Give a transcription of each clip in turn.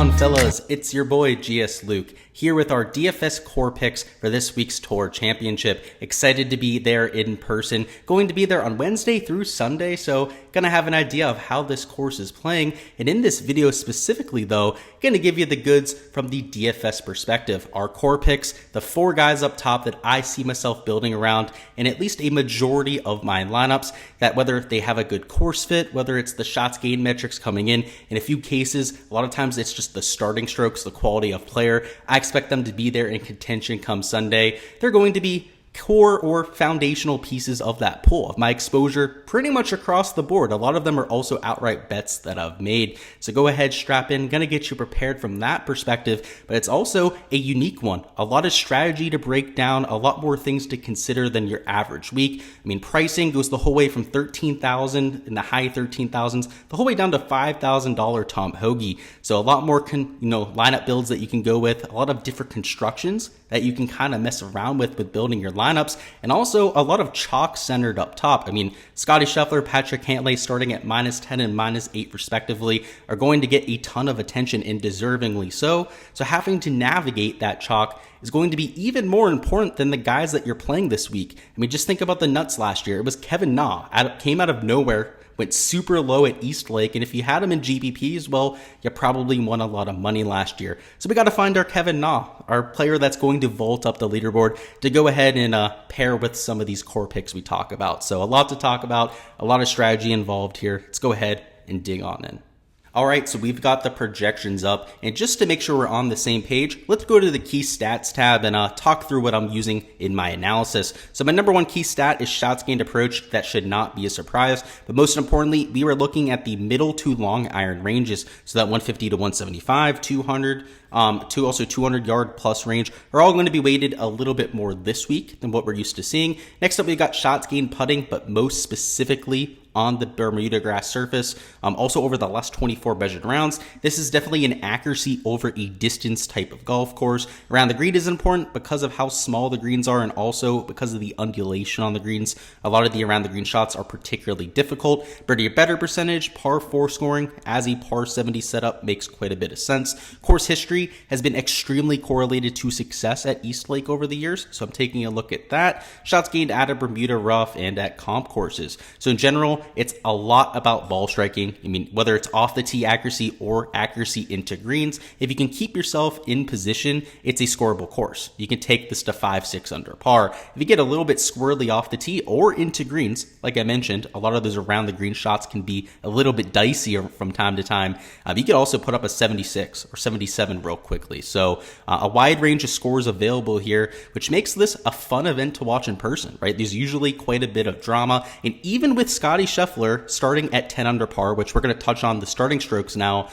on, fellas? It's your boy Gsluke here with our DFS core picks for this week's Tour Championship. Excited to be there in person. Going to be there on Wednesday through Sunday, so gonna have an idea of how this course is playing. And in this video specifically though, gonna give you the goods from the DFS perspective. Our core picks, the 4 guys up top that I see myself building around, and at least a majority of my lineups, that whether they have a good course fit, whether it's the shots gained metrics coming in a few cases, a lot of times it's just the starting strokes, the quality of player. I expect them to be there in contention come Sunday. They're going to be core or foundational pieces of that pool of my exposure pretty much across the board. A lot of them are also outright bets that I've made. So go ahead, strap in, gonna get you prepared from that perspective, but it's also a unique one. A lot of strategy to break down, a lot more things to consider than your average week. I mean, pricing goes the whole way from 13,000 in the high 13,000s, the whole way down to $5,000 Tom Hoagie. So a lot more lineup builds that you can go with, a lot of different constructions that you can kind of mess around with building your lineups, and also a lot of chalk centered up top. I mean, Scottie Scheffler, Patrick Cantlay starting at -10 and -8 respectively are going to get a ton of attention, and deservingly so. So having to navigate that chalk is going to be even more important than the guys that you're playing this week. I mean, just think about the nuts last year. It was Kevin Na, came out of nowhere, went super low at East Lake, and if you had him in GPPs, well, you probably won a lot of money last year. So we got to find our Kevin Na, our player that's going to vault up the leaderboard, to go ahead and pair with some of these core picks we talk about. So a lot to talk about, a lot of strategy involved here. Let's go ahead and dig on in. All right, so we've got the projections up, and just to make sure we're on the same page, let's go to the key stats tab and talk through what I'm using in my analysis. So my number one key stat is shots gained approach. That should not be a surprise, but most importantly, we were looking at the middle to long iron ranges. So that 150 to 175, 200, also 200 yard plus range are all going to be weighted a little bit more this week than what we're used to seeing. Next up, we got shots gained putting, but most specifically on the Bermuda grass surface, also over the last 24 measured rounds. This is definitely an accuracy over a distance type of golf course. Around the green is important because of how small the greens are, and also because of the undulation on the greens. A lot of the around the green shots are particularly difficult. Birdie or better percentage, par 4 scoring as a par 70 setup makes quite a bit of sense. Course history has been extremely correlated to success at East Lake over the years, so I'm taking a look at that. Shots gained at a Bermuda rough and at comp courses. So in general, it's a lot about ball striking. I mean, whether it's off the tee accuracy or accuracy into greens, if you can keep yourself in position, it's a scoreable course. You can take this to 5-6 under par. If you get a little bit squirrely off the tee or into greens, like I mentioned, a lot of those around the green shots can be a little bit dicey from time to time. You could also put up a 76 or 77 real quickly. So a wide range of scores available here, which makes this a fun event to watch in person, right? There's usually quite a bit of drama, and even with Scottie Scheffler starting at 10 under par, which we're going to touch on the starting strokes now,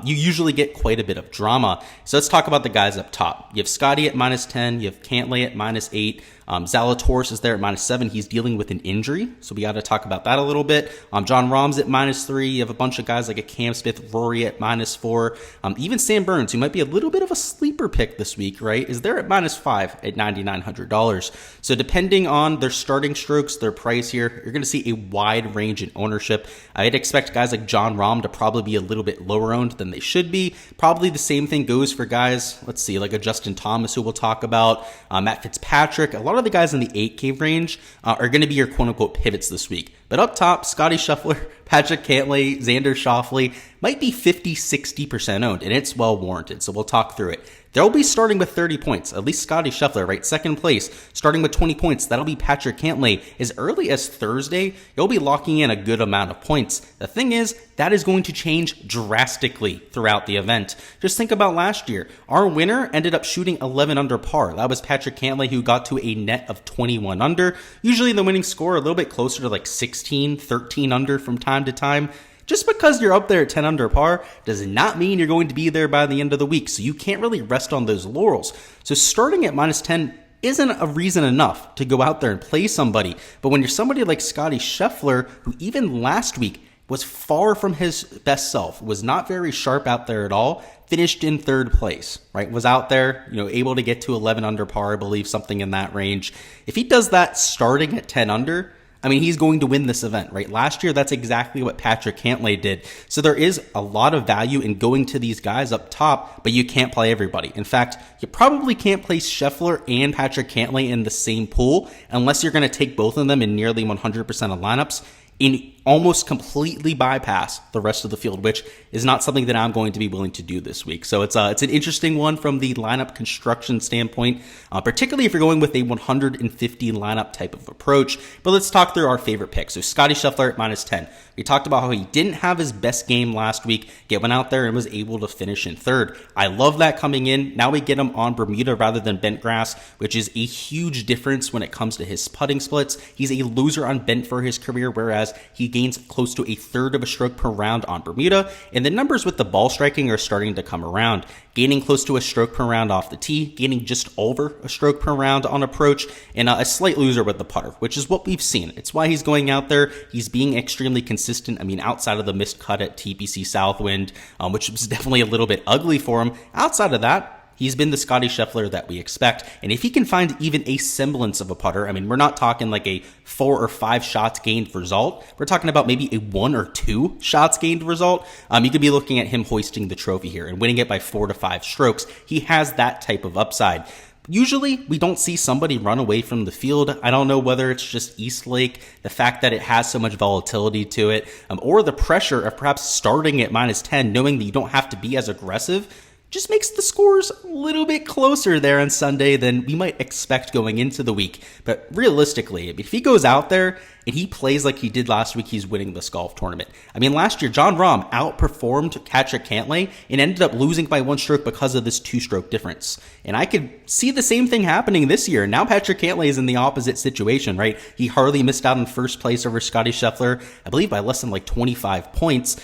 you usually get quite a bit of drama. So let's talk about the guys up top. You have Scottie at -10, you have Cantlay at -8, Zalatoris is there at -7. He's dealing with an injury, so we got to talk about that a little bit. John Rahm's at -3. You have a bunch of guys like a Cam Smith, Rory at -4. Even Sam Burns, who might be a little bit of a sleeper pick this week, right, is there at -5 at $9,900. So depending on their starting strokes, their price here, you're going to see a wide range in ownership. I'd expect guys like John Rahm to probably be a little bit lower owned than they should be. Probably the same thing goes for guys, let's see, like a Justin Thomas, who we'll talk about, Matt Fitzpatrick. A lot of the guys in the 8K range are going to be your quote-unquote pivots this week. But up top, Scottie Scheffler, Patrick Cantlay, Xander Schauffele might be 50-60% owned, and it's well warranted, so we'll talk through it. They'll be starting with 30 points, at least Scottie Scheffler, right? Second place, starting with 20 points. That'll be Patrick Cantlay. As early as Thursday, you'll be locking in a good amount of points. The thing is, that is going to change drastically throughout the event. Just think about last year. Our winner ended up shooting 11 under par. That was Patrick Cantlay, who got to a net of 21 under. Usually the winning score a little bit closer to like 16, 13 under from time to time. Just because you're up there at 10 under par does not mean you're going to be there by the end of the week, so you can't really rest on those laurels. So starting at -10 isn't a reason enough to go out there and play somebody. But when you're somebody like Scottie Scheffler, who even last week was far from his best self, was not very sharp out there at all, finished in 3rd place, right? Was out there, able to get to 11 under par, I believe, something in that range. If he does that starting at 10 under, I mean, he's going to win this event, right? Last year, that's exactly what Patrick Cantlay did. So there is a lot of value in going to these guys up top, but you can't play everybody. In fact, you probably can't place Schauffele and Patrick Cantlay in the same pool unless you're going to take both of them in nearly 100% of lineups and almost completely bypass the rest of the field, which is not something that I'm going to be willing to do this week. So it's an interesting one from the lineup construction standpoint, particularly if you're going with a 150 lineup type of approach. But let's talk through our favorite picks. So Scotty Schauffele at -10. We talked about how he didn't have his best game last week, yet went out there and was able to finish in third. I love that coming in. Now we get him on Bermuda rather than bent grass, which is a huge difference when it comes to his putting splits. He's a loser on bent for his career, whereas he gains close to a third of a stroke per round on Bermuda, and the numbers with the ball striking are starting to come around. Gaining close to a stroke per round off the tee, gaining just over a stroke per round on approach, and a slight loser with the putter, which is what we've seen. It's why he's going out there. He's being extremely consistent. I mean, outside of the missed cut at TPC Southwind, which was definitely a little bit ugly for him, outside of that, he's been the Scotty Schauffele that we expect. And if he can find even a semblance of a putter, I mean, we're not talking like a 4 or 5 shots gained result. We're talking about maybe a 1 or 2 shots gained result. You could be looking at him hoisting the trophy here and winning it by 4 to 5 strokes. He has that type of upside. Usually, we don't see somebody run away from the field. I don't know whether it's just East Lake, the fact that it has so much volatility to it, or the pressure of perhaps starting at -10, knowing that you don't have to be as aggressive, just makes the scores a little bit closer there on Sunday than we might expect going into the week. But realistically, if he goes out there and he plays like he did last week, he's winning this golf tournament. I mean, last year, Jon Rahm outperformed Patrick Cantlay and ended up losing by 1 stroke because of this 2-stroke difference. And I could see the same thing happening this year. Now Patrick Cantlay is in the opposite situation, right? He hardly missed out in first place over Scotty Schauffele, I believe by less than like 25 points.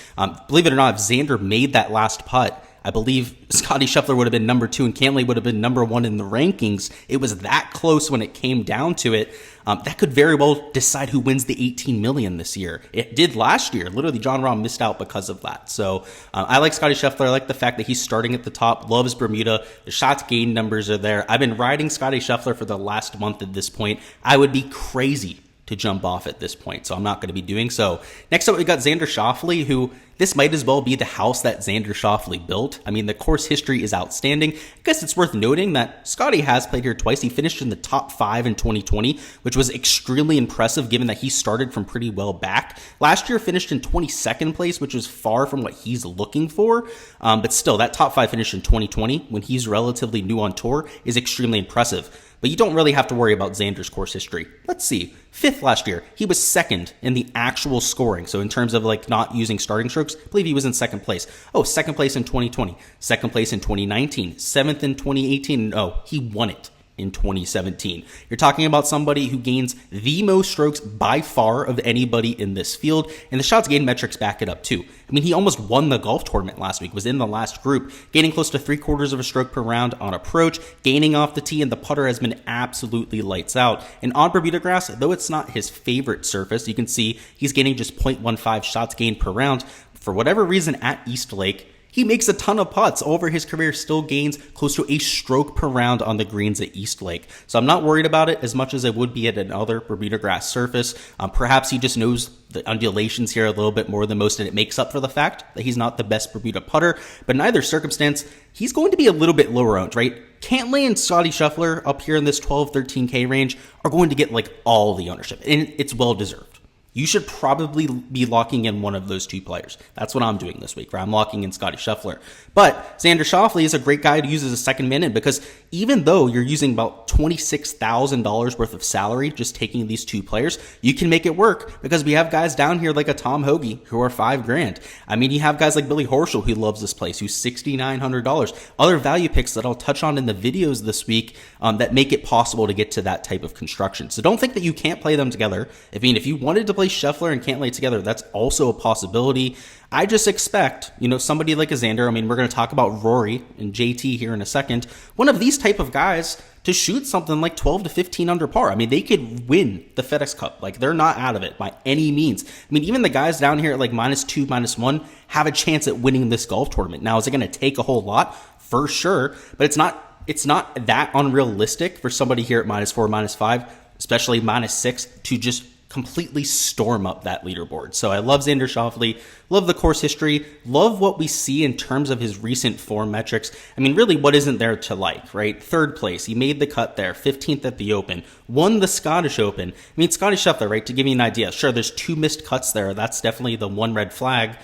Believe it or not, if Xander made that last putt, I believe Scotty Schauffele would have been number 2 and Cantlay would have been number 1 in the rankings. It was that close when it came down to it. That could very well decide who wins the 18 million this year. It did last year. Literally, Jon Rahm missed out because of that. So I like Scotty Schauffele. I like the fact that he's starting at the top, loves Bermuda. The shots gained numbers are there. I've been riding Scotty Schauffele for the last month at this point. I would be crazy to jump off at this point, so I'm not going to be doing so. Next up, we got Xander Schauffele, who this might as well be the house that Xander Schauffele built. I mean, the course history is outstanding. I guess it's worth noting that Scotty has played here twice. He finished in the top 5 in 2020, which was extremely impressive given that he started from pretty well back. Last year finished in 22nd place, which was far from what he's looking for. But still, that top 5 finish in 2020, when he's relatively new on tour, is extremely impressive. But you don't really have to worry about Xander's course history. Let's see. 5th last year. He was 2nd in the actual scoring. So in terms of like not using starting strokes, I believe he was in 2nd place. Oh, 2nd place in 2020. 2nd place in 2019. 7th in 2018. Oh, he won it in 2017. You're talking about somebody who gains the most strokes by far of anybody in this field, and the shots gained metrics back it up too. I mean, he almost won the golf tournament last week, was in the last group, gaining close to 3/4 of a stroke per round on approach, gaining off the tee, and the putter has been absolutely lights out. And on Bermuda grass, though it's not his favorite surface, you can see he's gaining just 0.15 shots gained per round. For whatever reason at East Lake, he makes a ton of putts. Over his career, still gains close to a stroke per round on the greens at East Lake. So I'm not worried about it as much as I would be at another Bermuda grass surface. Perhaps he just knows the undulations here a little bit more than most, and it makes up for the fact that he's not the best Bermuda putter. But in either circumstance, he's going to be a little bit lower owned, right? Cantlay and Scotty Schauffele up here in this 12, 13K range are going to get like all the ownership, and it's well deserved. You should probably be locking in one of those 2 players. That's what I'm doing this week, right? I'm locking in Scotty Schauffele. But Xander Schauffele is a great guy to use as a second man in, because even though you're using about $26,000 worth of salary just taking these 2 players, you can make it work because we have guys down here like a Tom Hoagie who are $5,000. I mean, you have guys like Billy Horschel who loves this place, who's $6,900. Other value picks that I'll touch on in the videos this week that make it possible to get to that type of construction. So don't think that you can't play them together. I mean, if you wanted to play Schauffele and Cantlay together, that's also a possibility. I just expect, somebody like a Xander, I mean, we're going to talk about Rory and JT here in a second, one of these type of guys to shoot something like 12 to 15 under par. I mean, they could win the FedEx Cup. Like, they're not out of it by any means. I mean, even the guys down here at like -2, -1 have a chance at winning this golf tournament. Now, is it going to take a whole lot? For sure, but it's not that unrealistic for somebody here at -4, -5, especially -6 to just completely storm up that leaderboard. So I love Xander Schauffele, love the course history, love what we see in terms of his recent form metrics. I mean, really, what isn't there to like, right? Third place, he made the cut there, 15th at the Open, won the Scottish Open. I mean, Scotty Scheffler, right, to give you an idea, sure, there's 2 missed cuts there. That's definitely the one red flag.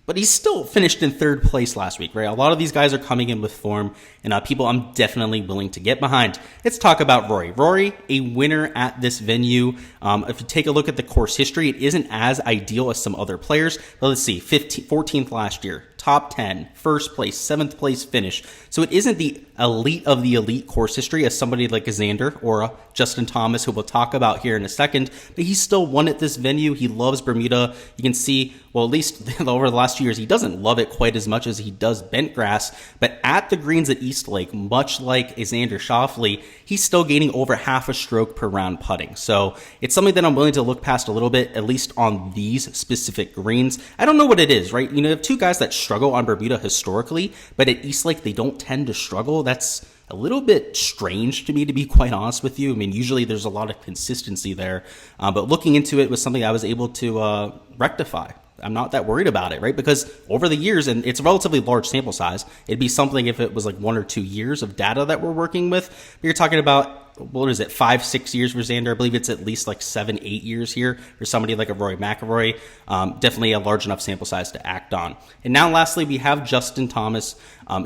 But he still finished in 3rd place last week, right? A lot of these guys are coming in with form, and people I'm definitely willing to get behind. Let's talk about Rory. Rory, a winner at this venue. If you take a look at the course history, it isn't as ideal as some other players. But let's see, 14th last year, top 10, 1st place, 7th place finish. So it isn't the elite of the elite course history as somebody like a Xander or a Justin Thomas, who we'll talk about here in a second, but he still won at this venue. He loves Bermuda. You can see, well, at least over the last 2 years, he doesn't love it quite as much as he does bent grass, but at the greens at East Lake, much like a Xander Schauffele, he's still gaining over half a stroke per round putting. So it's something that I'm willing to look past a little bit, at least on these specific greens. I don't know what it is, right? You know, you have 2 guys that struggle on Bermuda historically, but at East Lake, they don't tend to struggle. That's a little bit strange to me, to be quite honest with you. I mean, usually there's a lot of consistency there, but looking into it was something I was able to rectify. I'm not that worried about it, right? Because over the years, and it's a relatively large sample size, it'd be something if it was like 1 or 2 years of data that we're working with. But you're talking about, what is it, 5-6 years for Xander? I believe it's at least like 7-8 years here for somebody like a Rory McIlroy. Definitely a large enough sample size to act on. And now lastly, we have Justin Thomas,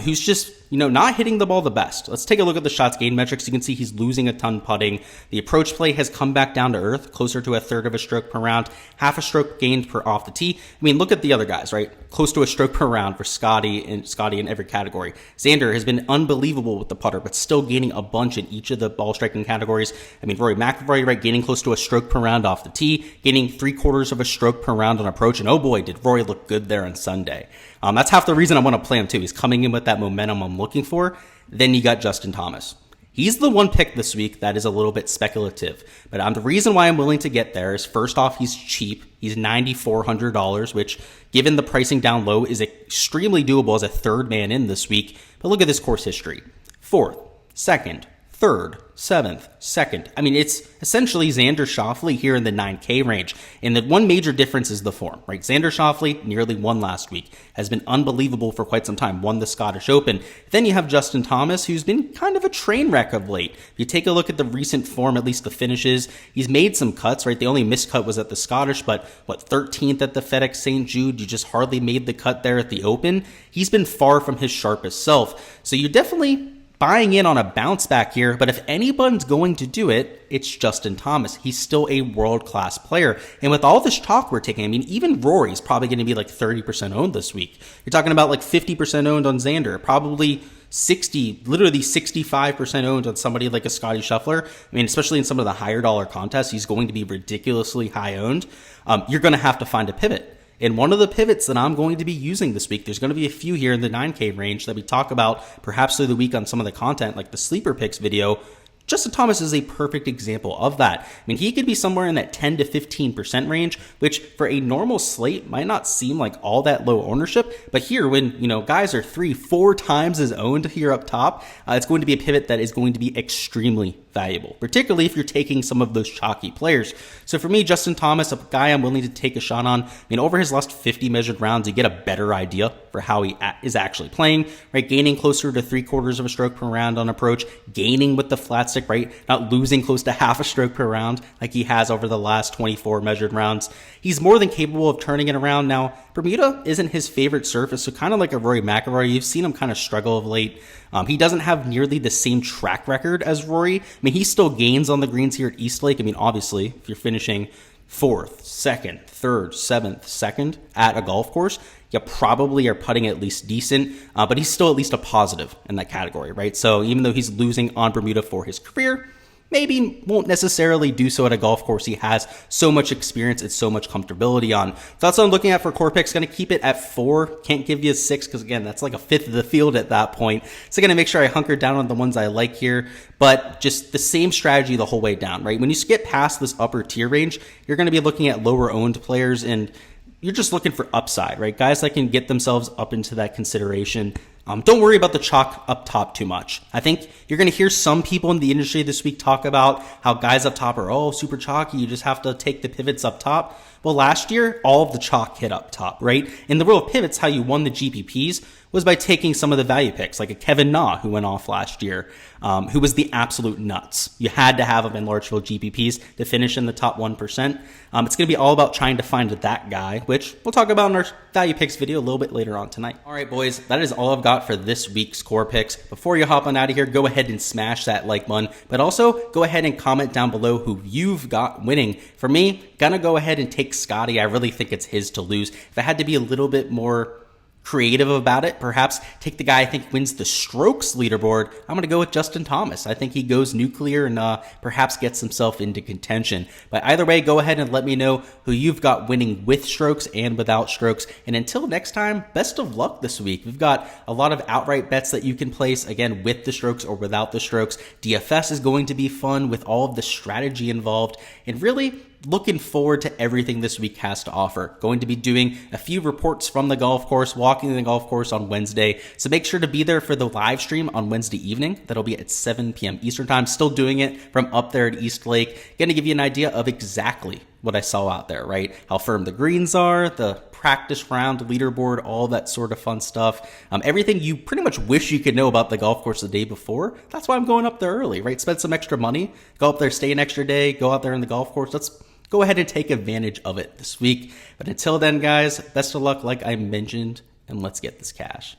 who's just, not hitting the ball the best. Let's take a look at the shots gained metrics. You can see he's losing a ton putting. The approach play has come back down to earth, closer to 1/3 of a stroke per round, half a stroke gained per off the tee. I mean, look at the other guys, right? Close to a stroke per round for Scotty in every category. Xander has been unbelievable with the putter, but still gaining a bunch in each of the ball striking categories. I mean, Rory McIlroy, right, gaining close to a stroke per round off the tee, gaining 3/4 of a stroke per round on approach, and oh boy, did Rory look good there on Sunday. That's half the reason I want to play him too. He's coming in with that momentum I'm looking for. Then you got Justin Thomas. He's the one pick this week that is a little bit speculative, but the reason why I'm willing to get there is, first off, he's cheap. He's $9,400, which, given the pricing down low, is extremely doable as a 3rd man in this week. But look at this course history: 4th, 2nd, 3rd, 7th, 2nd. I mean, it's essentially Xander Schauffele here in the 9K range. And the one major difference is the form, right? Xander Schauffele nearly won last week, has been unbelievable for quite some time, won the Scottish Open. Then you have Justin Thomas, who's been kind of a train wreck of late. If you take a look at the recent form, at least the finishes, he's made some cuts, right? The only missed cut was at the Scottish, but 13th at the FedEx St. Jude, you just hardly made the cut there at the Open. He's been far from his sharpest self. So you definitely buying in on a bounce back here, but if anyone's going to do it, it's Justin Thomas. He's still a world-class player. And with all this talk we're taking, I mean, even Rory's probably going to be like 30% owned this week. You're talking about like 50% owned on Xander, probably 65% owned on somebody like a Scotty Scheffler. I mean, especially in some of the higher dollar contests, he's going to be ridiculously high owned. You're going to have to find a pivot. And one of the pivots that I'm going to be using this week, there's going to be a few here in the 9K range that we talk about perhaps through the week on some of the content, like the sleeper picks video. Justin Thomas is a perfect example of that. I mean, he could be somewhere in that 10 to 15% range, which for a normal slate might not seem like all that low ownership. But here, when guys are 3-4 times as owned here up top, it's going to be a pivot that is going to be extremely valuable, particularly if you're taking some of those chalky players. So for me, Justin Thomas, a guy I'm willing to take a shot on. I mean, over his last 50 measured rounds, you get a better idea for how he is actually playing, right? Gaining closer to 3/4 of a stroke per round on approach, gaining with the flat stick, right? Not losing close to half a stroke per round like he has over the last 24 measured rounds. He's more than capable of turning it around. Now, Bermuda isn't his favorite surface, so kind of like a Rory McIlroy, you've seen him kind of struggle of late. He doesn't have nearly the same track record as Rory. I mean, he still gains on the greens here at East Lake. I mean, obviously, if you're finishing 4th, 2nd, 3rd, 7th, 2nd at a golf course, you probably are putting at least decent, but he's still at least a positive in that category, right? So even though he's losing on Bermuda for his career, maybe won't necessarily do so at a golf course he has so much experience and so much comfortability on. So that's what I'm looking at for core picks. Going to keep it at 4. Can't give you a 6 because, again, that's like a fifth of the field at that point. So going to make sure I hunker down on the ones I like here, but just the same strategy the whole way down, right? When you get past this upper tier range, you're going to be looking at lower owned players, and you're just looking for upside, right? Guys that can get themselves up into that consideration. Don't worry about the chalk up top too much. I think you're going to hear some people in the industry this week talk about how guys up top are, super chalky. You just have to take the pivots up top. Well, last year, all of the chalk hit up top, right? In the rule of pivots, how you won the GPPs was by taking some of the value picks, like a Kevin Na, who went off last year, who was the absolute nuts. You had to have him in large field GPPs to finish in the top 1%. It's going to be all about trying to find that guy, which we'll talk about in our value picks video a little bit later on tonight. All right, boys, that is all I've got for this week's core picks. Before you hop on out of here, go ahead and smash that like button, but also go ahead and comment down below who you've got winning. For me, gonna go ahead and take Scotty. I really think it's his to lose. If I had to be a little bit more creative about it, perhaps take the guy I think wins the strokes leaderboard. I'm going to go with Justin Thomas. I think he goes nuclear and perhaps gets himself into contention. But either way, go ahead and let me know who you've got winning with strokes and without strokes. And until next time, best of luck this week. We've got a lot of outright bets that you can place, again, with the strokes or without the strokes. DFS is going to be fun with all of the strategy involved, and really looking forward to everything this week has to offer. Going to be doing a few reports from the golf course, walking the golf course on Wednesday. So make sure to be there for the live stream on Wednesday evening. That'll be at 7 p.m. Eastern time. Still doing it from up there at East Lake. Going to give you an idea of exactly what I saw out there, right? How firm the greens are, the practice round leaderboard, all that sort of fun stuff. Everything you pretty much wish you could know about the golf course the day before. That's why I'm going up there early, right? Spend some extra money, go up there, stay an extra day, go out there in the golf course. Let's go ahead and take advantage of it this week. But until then, guys, best of luck like I mentioned, and let's get this cash.